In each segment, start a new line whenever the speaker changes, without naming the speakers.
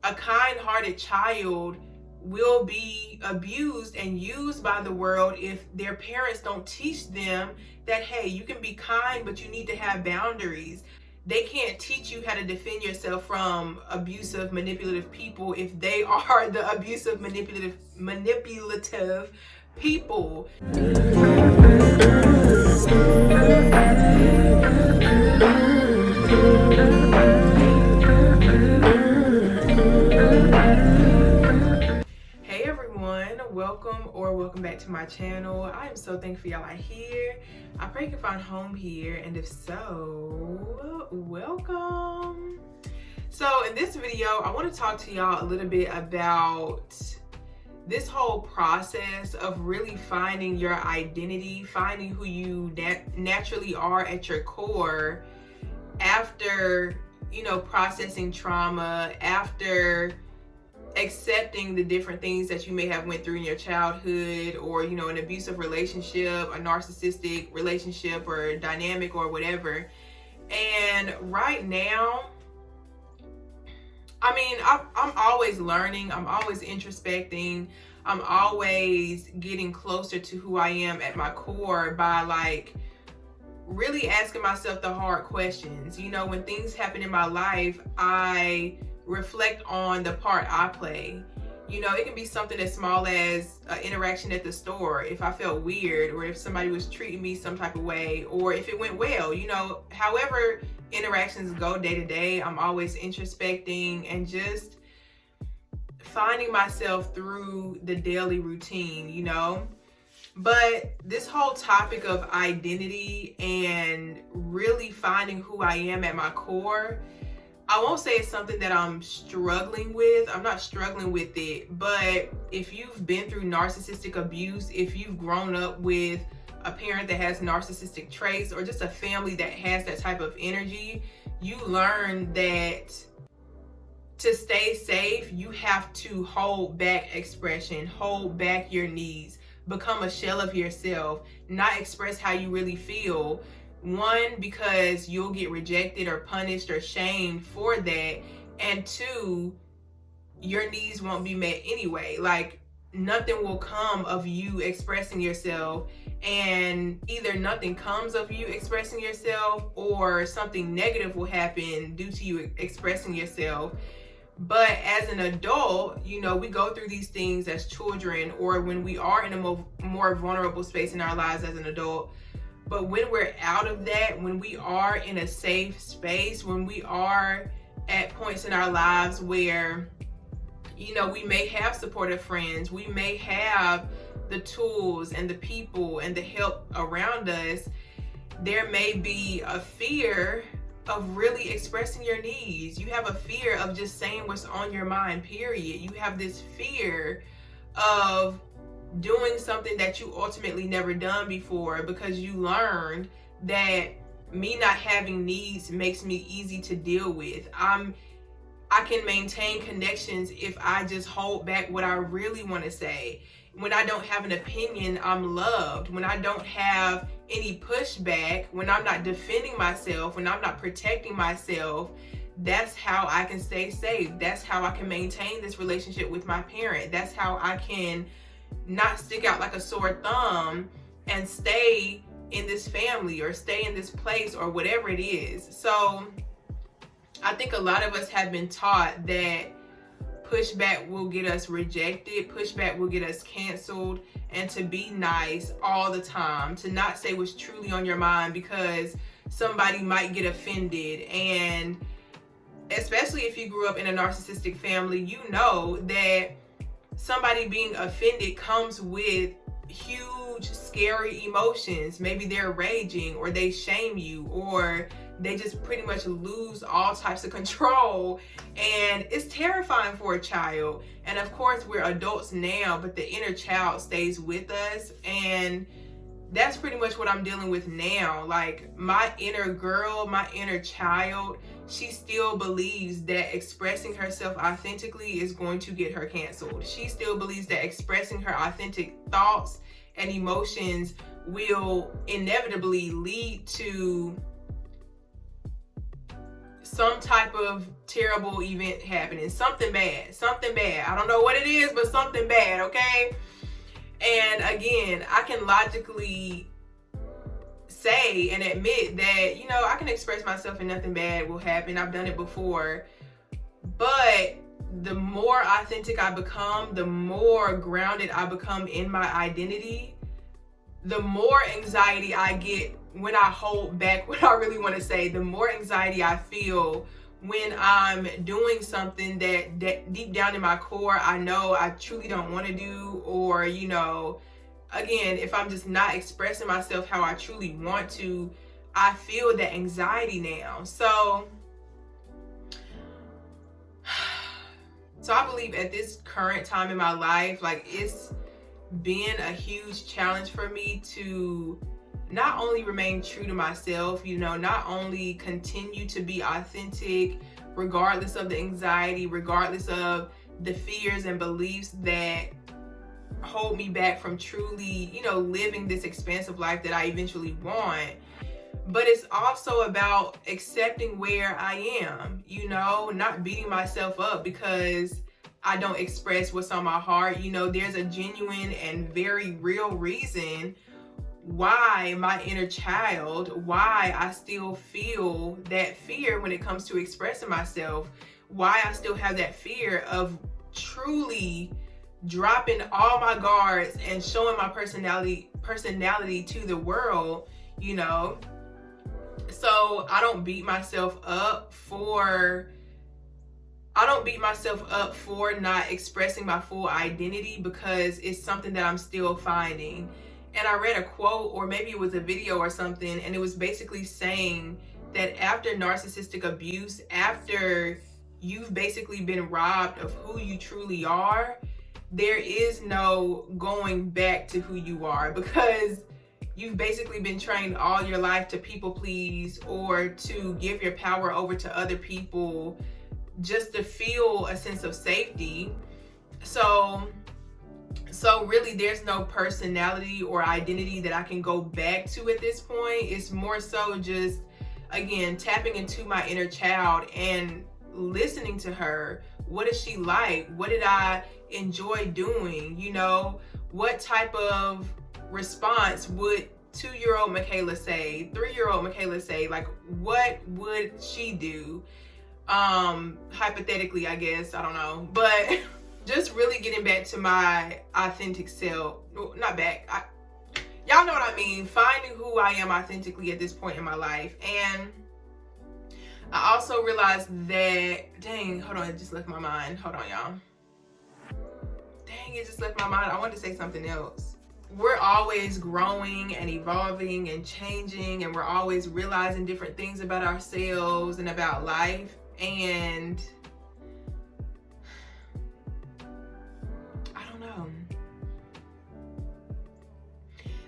a kind-hearted child will be abused and used by the world if their parents don't teach them that, hey, you can be kind, but you need to have boundaries. They can't teach you how to defend yourself from abusive, manipulative people if they are the abusive, manipulative people. Hey everyone, welcome back to my channel. I am so thankful y'all are here. I pray you can find home here, and if so, welcome. So in this video, I want to talk to y'all a little bit about this whole process of really finding your identity, finding who you naturally are at your core after, processing trauma, after accepting the different things that you may have went through in your childhood, or an abusive relationship, a narcissistic relationship or dynamic or whatever. And right now, I'm always learning, I'm always introspecting, I'm always getting closer to who I am at my core by really asking myself the hard questions. When things happen in my life, I reflect on the part I play. It can be something as small as an interaction at the store, if I felt weird, or if somebody was treating me some type of way, or if it went well. However interactions go day to day, I'm always introspecting and just finding myself through the daily routine, But this whole topic of identity and really finding who I am at my core, I won't say it's something that I'm struggling with. I'm not struggling with it, but if you've been through narcissistic abuse, if you've grown up with a parent that has narcissistic traits, or just a family that has that type of energy, you learn that to stay safe, you have to hold back expression, hold back your needs, become a shell of yourself, not express how you really feel. One, because you'll get rejected or punished or shamed for that. And two, your needs won't be met anyway. Nothing will come of you expressing yourself, and either nothing comes of you expressing yourself, or something negative will happen due to you expressing yourself. But as an adult, we go through these things as children, or when we are in a more vulnerable space in our lives as an adult. But when we're out of that, when we are in a safe space, when we are at points in our lives where, we may have supportive friends, we may have the tools and the people and the help around us, there may be a fear of really expressing your needs. You have a fear of just saying what's on your mind, period. You have this fear of doing something that you ultimately never done before, because you learned that me not having needs makes me easy to deal with. I can maintain connections if I just hold back what I really want to say. When I don't have an opinion, I'm loved. When I don't have any pushback, when I'm not defending myself, when I'm not protecting myself, that's how I can stay safe. That's how I can maintain this relationship with my parent. That's how I can not stick out like a sore thumb and stay in this family, or stay in this place, or whatever it is. So I think a lot of us have been taught that pushback will get us rejected, pushback will get us canceled, and to be nice all the time, to not say what's truly on your mind because somebody might get offended. And especially if you grew up in a narcissistic family, you know that somebody being offended comes with huge, scary emotions. Maybe they're raging, or they shame you, or they just pretty much lose all types of control. And it's terrifying for a child. And of course, we're adults now, but the inner child stays with us. And that's pretty much what I'm dealing with now. My inner girl, my inner child, she still believes that expressing herself authentically is going to get her canceled. She still believes that expressing her authentic thoughts and emotions will inevitably lead to some type of terrible event happening, something bad. I don't know what it is, but something bad, okay? And again, I can logically say and admit that, you know, I can express myself and nothing bad will happen. I've done it before. But the more authentic I become, the more grounded I become in my identity, the more anxiety I get when I hold back what I really want to say, the more anxiety I feel when I'm doing something that deep down in my core, I know I truly don't want to do, or, you know, again, if I'm just not expressing myself how I truly want to, I feel that anxiety now. So I believe at this current time in my life, like, it's been a huge challenge for me to not only remain true to myself, you know, not only continue to be authentic regardless of the anxiety, regardless of the fears and beliefs that hold me back from truly, you know, living this expansive life that I eventually want. But it's also about accepting where I am, you know, not beating myself up because I don't express what's on my heart. You know, there's a genuine and very real reason why my inner child, why I still feel that fear when it comes to expressing myself, why I still have that fear of truly dropping all my guards and showing my personality to the world, you know. So I don't beat myself up for not expressing my full identity, because it's something that I'm still finding. And I read a quote, or maybe it was a video or something, and it was basically saying that after narcissistic abuse, after you've basically been robbed of who you truly are, there is no going back to who you are, because you've basically been trained all your life to people please or to give your power over to other people just to feel a sense of safety. So really there's no personality or identity that I can go back to at this point. It's more so just, again, tapping into my inner child and listening to her. What is she like? What did I enjoy doing? You know, what type of response would 2-year-old Michaela say, 3-year-old Michaela say? Like, what would she do? Hypothetically, I guess, I don't know. But just really getting back to my authentic self. Not back. Y'all know what I mean. Finding who I am authentically at this point in my life. And I also realized that, dang, hold on, it just left my mind. Hold on, y'all. Dang, it just left my mind. I wanted to say something else. We're always growing and evolving and changing, and we're always realizing different things about ourselves and about life. And I don't know.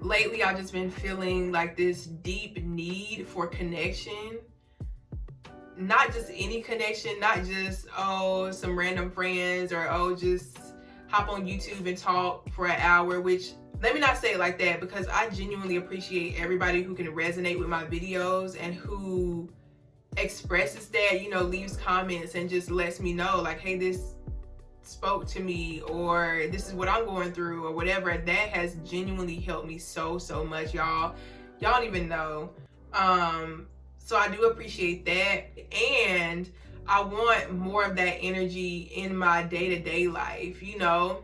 Lately, I've just been feeling like this deep need for connection. Not just any connection, not just, oh, some random friends, or, oh, just hop on YouTube and talk for an hour, which, let me not say it like that, because I genuinely appreciate everybody who can resonate with my videos and who expresses that, you know, leaves comments and just lets me know, like, hey, this spoke to me, or this is what I'm going through, or whatever. That has genuinely helped me so much, y'all don't even know. So I do appreciate that, and I want more of that energy in my day-to-day life. You know,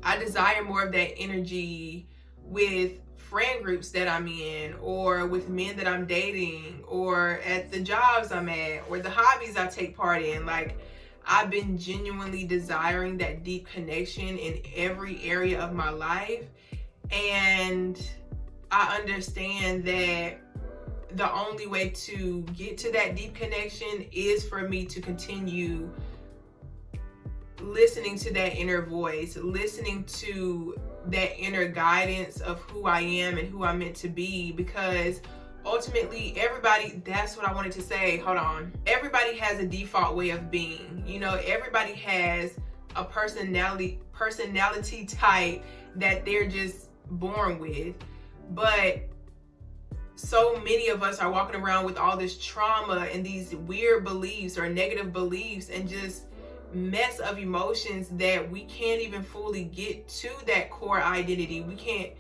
I desire more of that energy with friend groups that I'm in, or with men that I'm dating, or at the jobs I'm at, or the hobbies I take part in. Like, I've been genuinely desiring that deep connection in every area of my life. And I understand that the only way to get to that deep connection is for me to continue listening to that inner voice, listening to that inner guidance of who I am and who I'm meant to be. Because ultimately, everybody, that's what I wanted to say. Hold on. Everybody has a default way of being. You know, everybody has a personality type that they're just born with. But so many of us are walking around with all this trauma and these weird beliefs or negative beliefs and just mess of emotions that we can't even fully get to that core identity. We can't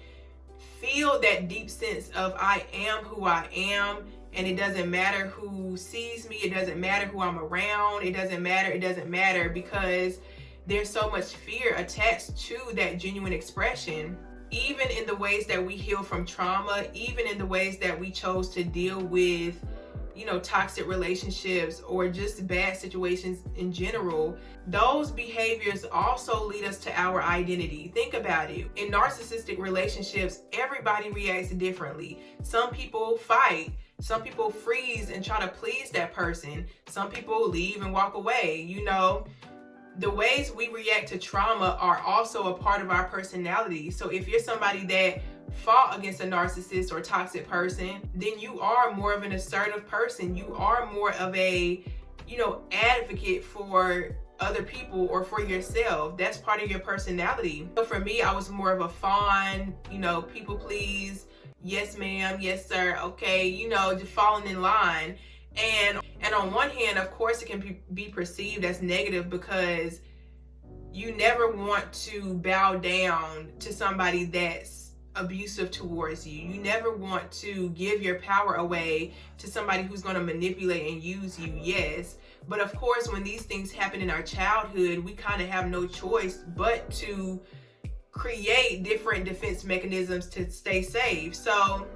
feel that deep sense of I am who I am, and it doesn't matter who sees me, it doesn't matter who I'm around, it doesn't matter, because there's so much fear attached to that genuine expression. Even in the ways that we heal from trauma, even in the ways that we chose to deal with, toxic relationships or just bad situations in general, those behaviors also lead us to our identity. Think about it. In narcissistic relationships, everybody reacts differently. Some people fight. Some people freeze and try to please that person. Some people leave and walk away. The ways we react to trauma are also a part of our personality. So if you're somebody that fought against a narcissist or toxic person, then you are more of an assertive person. You are more of a, advocate for other people or for yourself. That's part of your personality. So for me, I was more of a fawn, people please, yes ma'am, yes sir, okay, just falling in line. And on one hand, of course, it can be perceived as negative because you never want to bow down to somebody that's abusive towards you. You never want to give your power away to somebody who's going to manipulate and use you, yes. But of course, when these things happen in our childhood, we kind of have no choice but to create different defense mechanisms to stay safe. So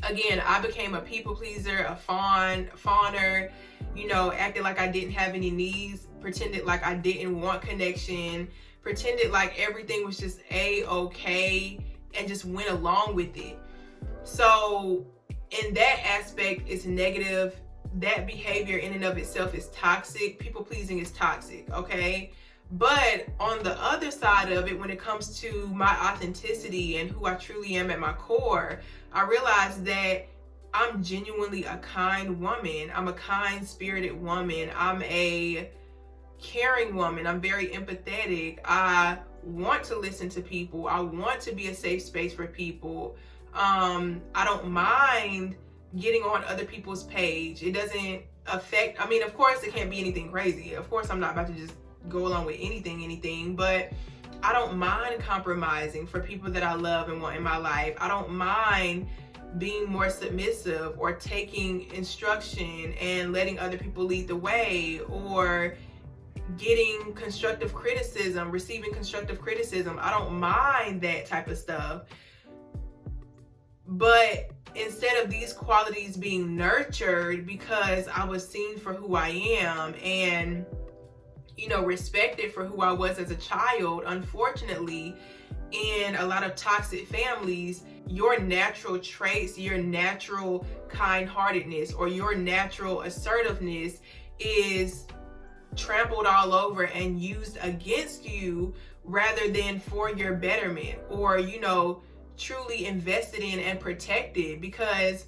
again, I became a people pleaser, a fawner, acted like I didn't have any needs, pretended like I didn't want connection, pretended like everything was just a-okay, and just went along with it. So in that aspect, it's negative. That behavior in and of itself is toxic. People pleasing is toxic, okay? But on the other side of it, when it comes to my authenticity and who I truly am at my core, I realized that I'm genuinely a kind woman. I'm a kind-spirited woman. I'm a caring woman. I'm very empathetic. I want to listen to people. I want to be a safe space for people. I don't mind getting on other people's page. It doesn't affect, of course it can't be anything crazy. Of course I'm not about to just go along with anything, but I don't mind compromising for people that I love and want in my life. I don't mind being more submissive or taking instruction and letting other people lead the way, or getting constructive criticism, receiving constructive criticism. I don't mind that type of stuff. But instead of these qualities being nurtured because I was seen for who I am and respected for who I was as a child, unfortunately, in a lot of toxic families, your natural traits, your natural kind-heartedness, or your natural assertiveness is trampled all over and used against you rather than for your betterment, or truly invested in and protected. Because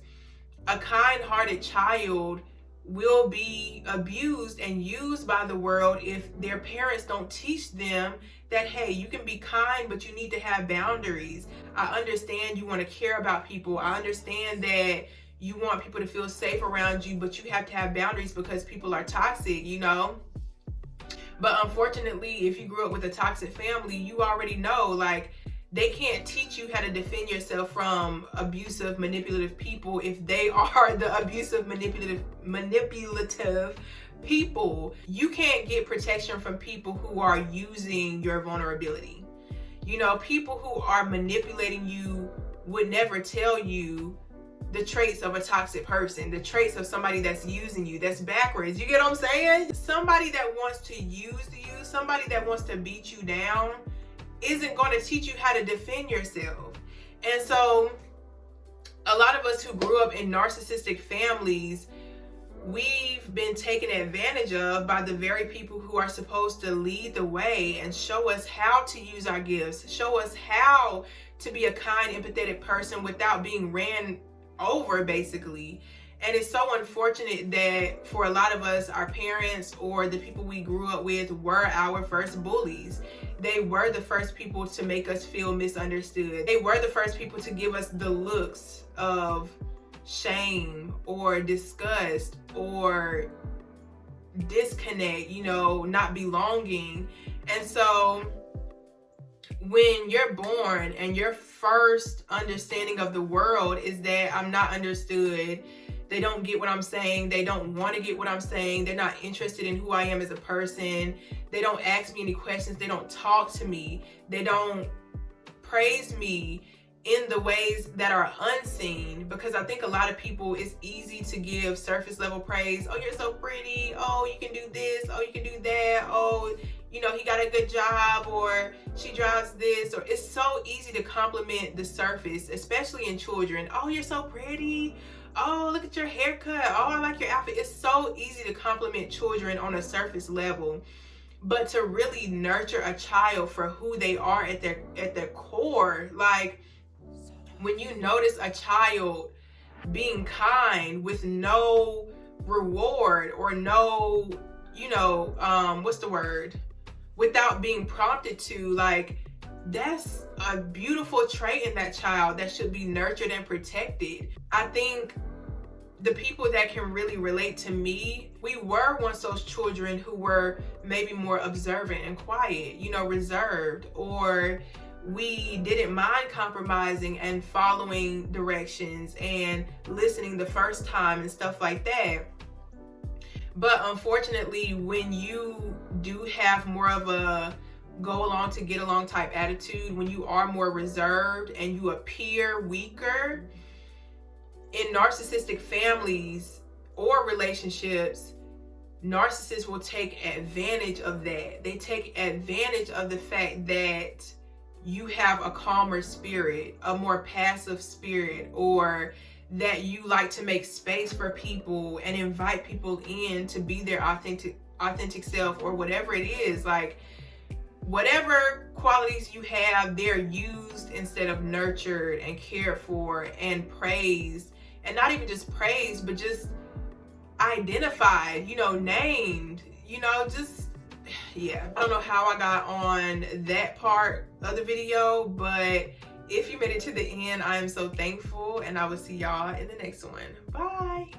a kind-hearted child will be abused and used by the world if their parents don't teach them that, hey, you can be kind, but you need to have boundaries. I understand you want to care about people. I understand that you want people to feel safe around you, but you have to have boundaries because people are toxic, But unfortunately, if you grew up with a toxic family, you already know, they can't teach you how to defend yourself from abusive, manipulative people if they are the abusive, manipulative people. You can't get protection from people who are using your vulnerability. People who are manipulating you would never tell you the traits of a toxic person, the traits of somebody that's using you. That's backwards. You get what I'm saying? Somebody that wants to use you, somebody that wants to beat you down, isn't going to teach you how to defend yourself. And so a lot of us who grew up in narcissistic families, we've been taken advantage of by the very people who are supposed to lead the way and show us how to use our gifts, show us how to be a kind, empathetic person without being ran over, basically. And it's so unfortunate that for a lot of us, our parents or the people we grew up with were our first bullies. They were the first people to make us feel misunderstood. They were the first people to give us the looks of shame or disgust or disconnect, you know, not belonging. And so when you're born and your first understanding of the world is that I'm not understood, they don't get what I'm saying, they don't want to get what I'm saying, they're not interested in who I am as a person, they don't ask me any questions, they don't talk to me, they don't praise me in the ways that are unseen. Because I think a lot of people, it's easy to give surface level praise. Oh, you're so pretty. Oh, you can do this. Oh, you can do that. Oh, you know, he got a good job, or she drives this. Or it's so easy to compliment the surface, especially in children. Oh, you're so pretty. Oh, look at your haircut. Oh, I like your outfit. It's so easy to compliment children on a surface level. But to really nurture a child for who they are at their core, like when you notice a child being kind with no reward or no, you know, what's the word? Without being prompted to, like, that's a beautiful trait in that child that should be nurtured and protected. I think the people that can really relate to me, we were once those children who were maybe more observant and quiet, you know, reserved, or we didn't mind compromising and following directions and listening the first time and stuff like that. But unfortunately, when you do have more of a go along to get along type attitude, when you are more reserved and you appear weaker, in narcissistic families or relationships, narcissists will take advantage of that. They take advantage of the fact that you have a calmer spirit, a more passive spirit, or that you like to make space for people and invite people in to be their authentic self, or whatever it is. Like, whatever qualities you have, they're used instead of nurtured and cared for and praised. And not even just praised, but just identified, you know, named, you know, just, yeah. I don't know how I got on that part of the video, but if you made it to the end, I am so thankful, and I will see y'all in the next one. Bye.